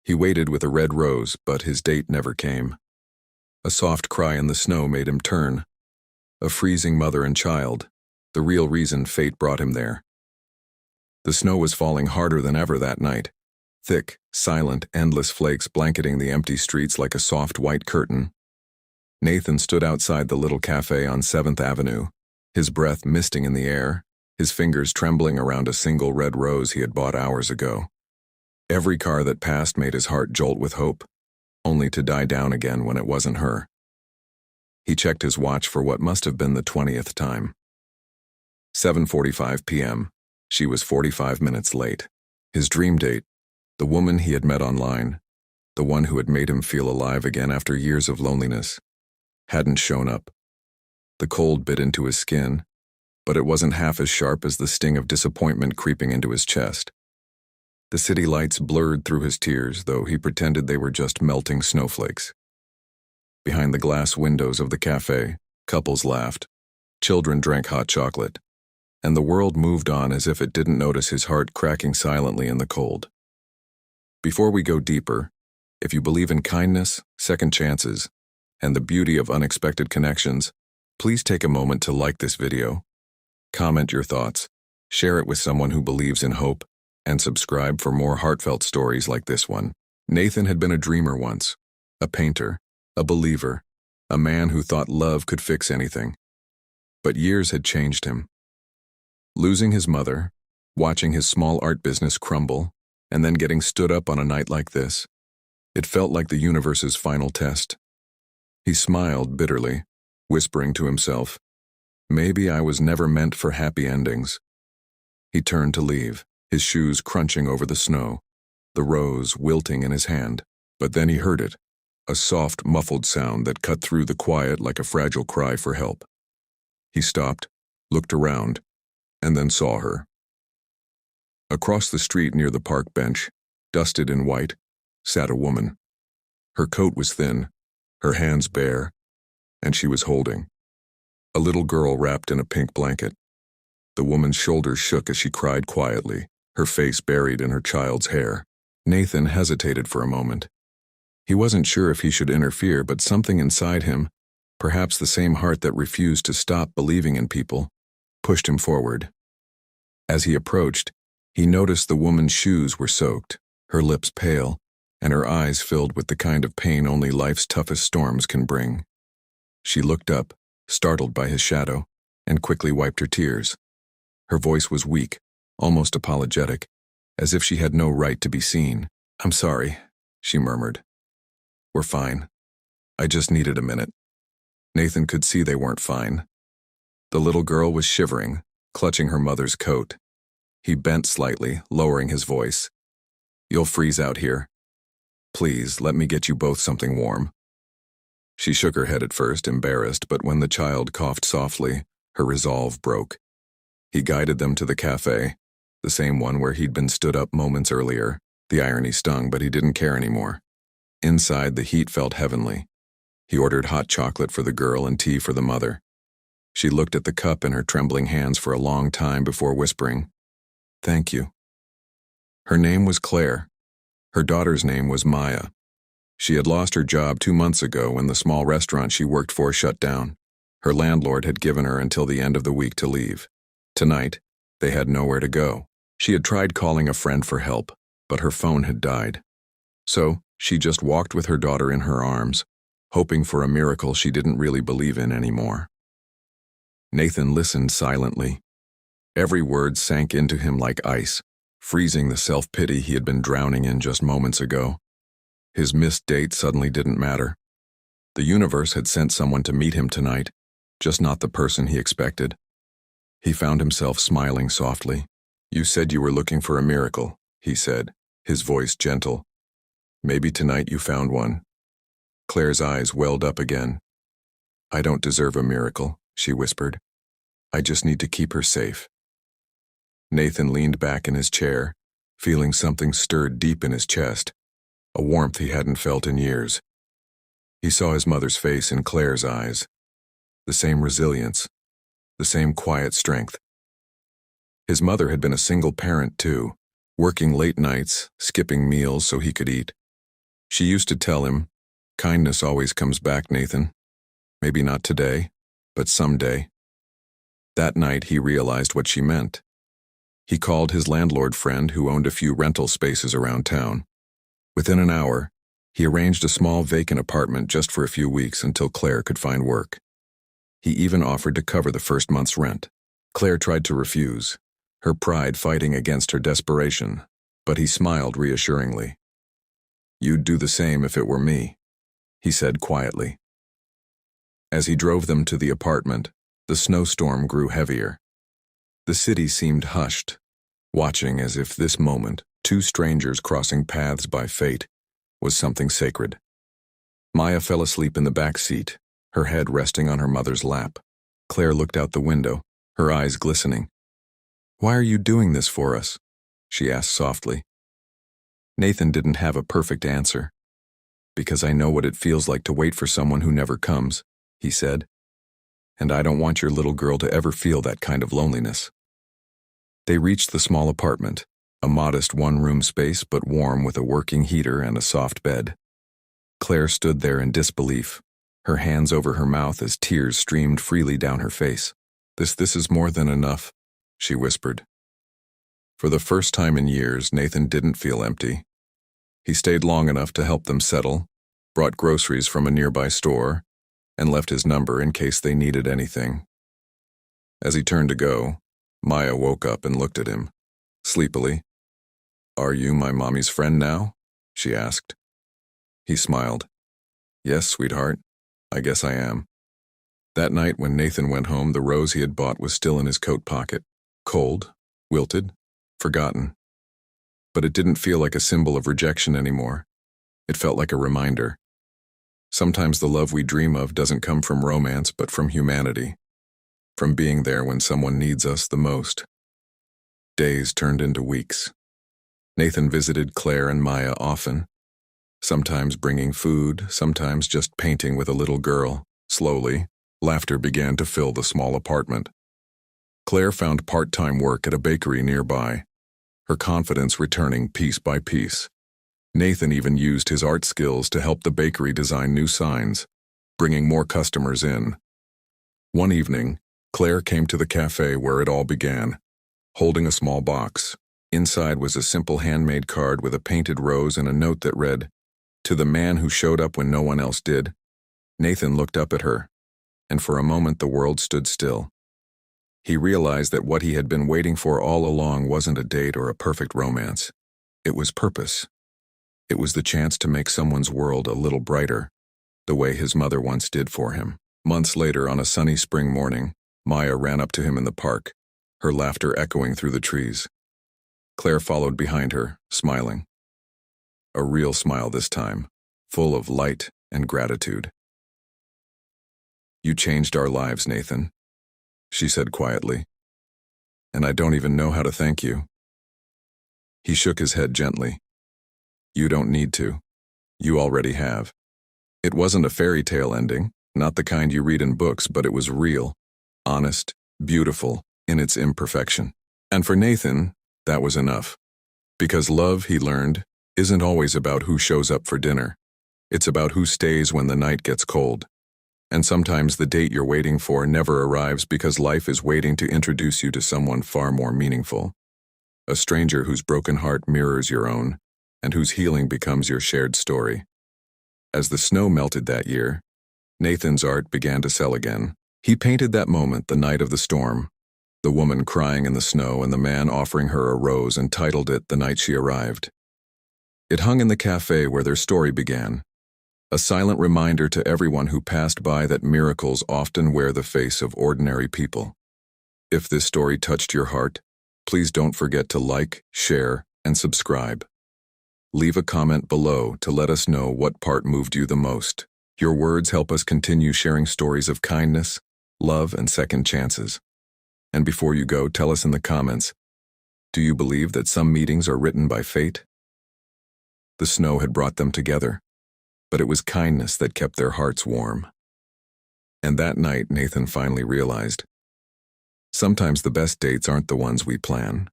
He waited with a red rose, but his date never came. A soft cry in the snow made him turn. A freezing mother and child, the real reason fate brought him there. The snow was falling harder than ever that night. Thick, silent, endless flakes blanketing the empty streets like a soft white curtain. Nathan stood outside the little cafe on 7th Avenue, his breath misting in the air, his fingers trembling around a single red rose he had bought hours ago. Every car that passed made his heart jolt with hope, only to die down again when it wasn't her. He checked his watch for what must have been the 20th time. 7:45 p.m. She was 45 minutes late. His dream date, the woman he had met online, the one who had made him feel alive again after years of loneliness, hadn't shown up. The cold bit into his skin, but it wasn't half as sharp as the sting of disappointment creeping into his chest. The city lights blurred through his tears, though he pretended they were just melting snowflakes. Behind the glass windows of the cafe, couples laughed, children drank hot chocolate, and the world moved on as if it didn't notice his heart cracking silently in the cold. Before we go deeper, if you believe in kindness, second chances, and the beauty of unexpected connections, please take a moment to like this video, comment your thoughts, share it with someone who believes in hope, and subscribe for more heartfelt stories like this one. Nathan had been a dreamer once, a painter, a believer, a man who thought love could fix anything. But years had changed him. Losing his mother, watching his small art business crumble, and then getting stood up on a night like this, it felt like the universe's final test. He smiled bitterly, whispering to himself, "Maybe I was never meant for happy endings." He turned to leave, his shoes crunching over the snow, the rose wilting in his hand. But then he heard it, a soft, muffled sound that cut through the quiet like a fragile cry for help. He stopped, looked around, and then saw her. Across the street near the park bench, dusted in white, sat a woman. Her coat was thin, her hands bare, and she was holding a little girl wrapped in a pink blanket. The woman's shoulders shook as she cried quietly, her face buried in her child's hair. Nathan hesitated for a moment. He wasn't sure if he should interfere, but something inside him, perhaps the same heart that refused to stop believing in people, pushed him forward. As he approached, he noticed the woman's shoes were soaked, her lips pale, and her eyes filled with the kind of pain only life's toughest storms can bring. She looked up, startled by his shadow, and quickly wiped her tears. Her voice was weak, almost apologetic, as if she had no right to be seen. "I'm sorry," she murmured. "We're fine. I just needed a minute." Nathan could see they weren't fine. The little girl was shivering, clutching her mother's coat. He bent slightly, lowering his voice. "You'll freeze out here. Please, let me get you both something warm." She shook her head at first, embarrassed, but when the child coughed softly, her resolve broke. He guided them to the cafe, the same one where he'd been stood up moments earlier. The irony stung, but he didn't care anymore. Inside, the heat felt heavenly. He ordered hot chocolate for the girl and tea for the mother. She looked at the cup in her trembling hands for a long time before whispering, "Thank you." Her name was Claire. Her daughter's name was Maya. She had lost her job 2 months ago when the small restaurant she worked for shut down. Her landlord had given her until the end of the week to leave. Tonight, they had nowhere to go. She had tried calling a friend for help, but her phone had died. So, she just walked with her daughter in her arms, hoping for a miracle she didn't really believe in anymore. Nathan listened silently. Every word sank into him like ice, freezing the self-pity he had been drowning in just moments ago. His missed date suddenly didn't matter. The universe had sent someone to meet him tonight, just not the person he expected. He found himself smiling softly. "You said you were looking for a miracle," he said, his voice gentle. "Maybe tonight you found one." Claire's eyes welled up again. "I don't deserve a miracle," she whispered. "I just need to keep her safe." Nathan leaned back in his chair, feeling something stirred deep in his chest, a warmth he hadn't felt in years. He saw his mother's face in Claire's eyes, the same resilience, the same quiet strength. His mother had been a single parent too, working late nights, skipping meals so he could eat. She used to tell him, "Kindness always comes back, Nathan. Maybe not today, but someday." That night he realized what she meant. He called his landlord friend who owned a few rental spaces around town. Within an hour, he arranged a small vacant apartment just for a few weeks until Claire could find work. He even offered to cover the first month's rent. Claire tried to refuse, her pride fighting against her desperation, but he smiled reassuringly. "You'd do the same if it were me," he said quietly. As he drove them to the apartment, the snowstorm grew heavier. The city seemed hushed, watching as if this moment, two strangers crossing paths by fate, was something sacred. Maya fell asleep in the back seat, her head resting on her mother's lap. Claire looked out the window, her eyes glistening. "Why are you doing this for us?" she asked softly. Nathan didn't have a perfect answer. "Because I know what it feels like to wait for someone who never comes," he said. "And I don't want your little girl to ever feel that kind of loneliness." They reached the small apartment, a modest one-room space but warm with a working heater and a soft bed. Claire stood there in disbelief, her hands over her mouth as tears streamed freely down her face. This is more than enough," she whispered. For the first time in years, Nathan didn't feel empty. He stayed long enough to help them settle, brought groceries from a nearby store, and left his number in case they needed anything. As he turned to go, Maya woke up and looked at him, sleepily. "Are you my mommy's friend now?" she asked. He smiled. "Yes, sweetheart, I guess I am." That night when Nathan went home, the rose he had bought was still in his coat pocket, cold, wilted, forgotten. But it didn't feel like a symbol of rejection anymore. It felt like a reminder. Sometimes the love we dream of doesn't come from romance but from humanity, from being there when someone needs us the most. Days turned into weeks. Nathan visited Claire and Maya often, sometimes bringing food, sometimes just painting with a little girl. Slowly, laughter began to fill the small apartment. Claire found part-time work at a bakery nearby, her confidence returning piece by piece. Nathan even used his art skills to help the bakery design new signs, bringing more customers in. One evening, Claire came to the cafe where it all began, holding a small box. Inside was a simple handmade card with a painted rose and a note that read, "To the man who showed up when no one else did." Nathan looked up at her, and for a moment the world stood still. He realized that what he had been waiting for all along wasn't a date or a perfect romance. It was purpose. It was the chance to make someone's world a little brighter, the way his mother once did for him. Months later, on a sunny spring morning, Maya ran up to him in the park, her laughter echoing through the trees. Claire followed behind her, smiling. A real smile this time, full of light and gratitude. "You changed our lives, Nathan," she said quietly. "And I don't even know how to thank you." He shook his head gently. "You don't need to. You already have." It wasn't a fairy tale ending, not the kind you read in books, but it was real, honest, beautiful in its imperfection. And for Nathan, that was enough. Because love, he learned, isn't always about who shows up for dinner. It's about who stays when the night gets cold. And sometimes the date you're waiting for never arrives because life is waiting to introduce you to someone far more meaningful. A stranger whose broken heart mirrors your own, and whose healing becomes your shared story. As the snow melted that year, Nathan's art began to sell again. He painted that moment, the night of the storm, the woman crying in the snow and the man offering her a rose, and titled it "The Night She Arrived." It hung in the cafe where their story began, a silent reminder to everyone who passed by that miracles often wear the face of ordinary people. If this story touched your heart, please don't forget to like, share, and subscribe. Leave a comment below to let us know what part moved you the most. Your words help us continue sharing stories of kindness, love, and second chances. And before you go, tell us in the comments, do you believe that some meetings are written by fate? The snow had brought them together, but it was kindness that kept their hearts warm. And that night, Nathan finally realized, sometimes the best dates aren't the ones we plan.